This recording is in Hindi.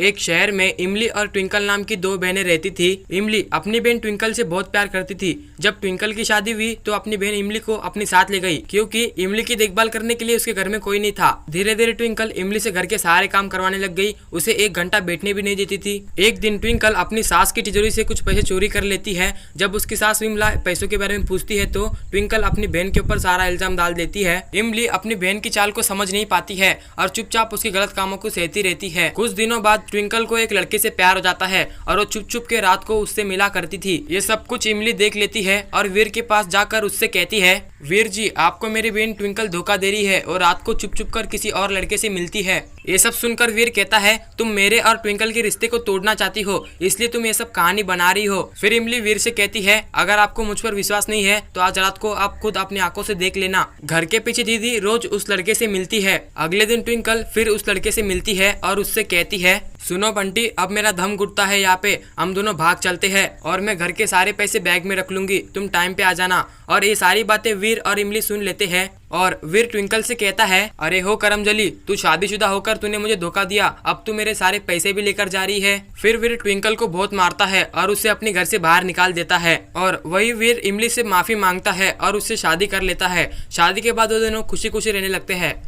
एक शहर में इमली और ट्विंकल नाम की दो बहनें रहती थी। इमली अपनी बहन ट्विंकल से बहुत प्यार करती थी। जब ट्विंकल की शादी हुई तो अपनी बहन इमली को अपने साथ ले गई, क्योंकि इमली की देखभाल करने के लिए उसके घर में कोई नहीं था। धीरे धीरे ट्विंकल इमली से घर के सारे काम करवाने लग गई, उसे एक घंटा बैठने भी नहीं देती थी। एक दिन ट्विंकल अपनी सास की तिजोरी से कुछ पैसे चोरी कर लेती है। जब उसकी सास विमला पैसों के बारे में पूछती है तो ट्विंकल अपनी बहन के ऊपर सारा इल्जाम डाल देती है। इमली अपनी बहन की चाल को समझ नहीं पाती है और चुपचाप उसके गलत कामों को सहती रहती है। कुछ दिनों बाद ट्विंकल को एक लड़के से प्यार हो जाता है और वो चुप चुप के रात को उससे मिला करती थी। ये सब कुछ इमली देख लेती है और वीर के पास जाकर उससे कहती है, वीर जी, आपको मेरी बहन ट्विंकल धोखा दे रही है और रात को चुप चुप कर किसी और लड़के से मिलती है। ये सब सुनकर वीर कहता है, तुम मेरे और ट्विंकल के रिश्ते को तोड़ना चाहती हो, इसलिए तुम ये सब कहानी बना रही हो। फिर इमली वीर से कहती है, अगर आपको मुझ पर विश्वास नहीं है तो आज रात को आप खुद अपनी आंखों से देख लेना। घर के पीछे दीदी रोज उस लड़के से मिलती है। अगले दिन ट्विंकल फिर उस लड़के से मिलती है और उससे कहती है, सुनो बंटी, अब मेरा दम घुटता है यहाँ पे, हम दोनों भाग चलते हैं और मैं घर के सारे पैसे बैग में रख लूंगी, तुम टाइम पे आ जाना। और ये सारी बातें वीर और इमली सुन लेते हैं और वीर ट्विंकल से कहता है, अरे हो करमजली, तू शादीशुदा होकर तूने मुझे धोखा दिया, अब तू मेरे सारे पैसे भी लेकर जा रही है। फिर वीर ट्विंकल को बहुत मारता है और उसे अपने घर से बाहर निकाल देता है और वही वीर इमली से माफी मांगता है और उससे शादी कर लेता है। शादी के बाद वो दोनों खुशी खुशी रहने लगते हैं।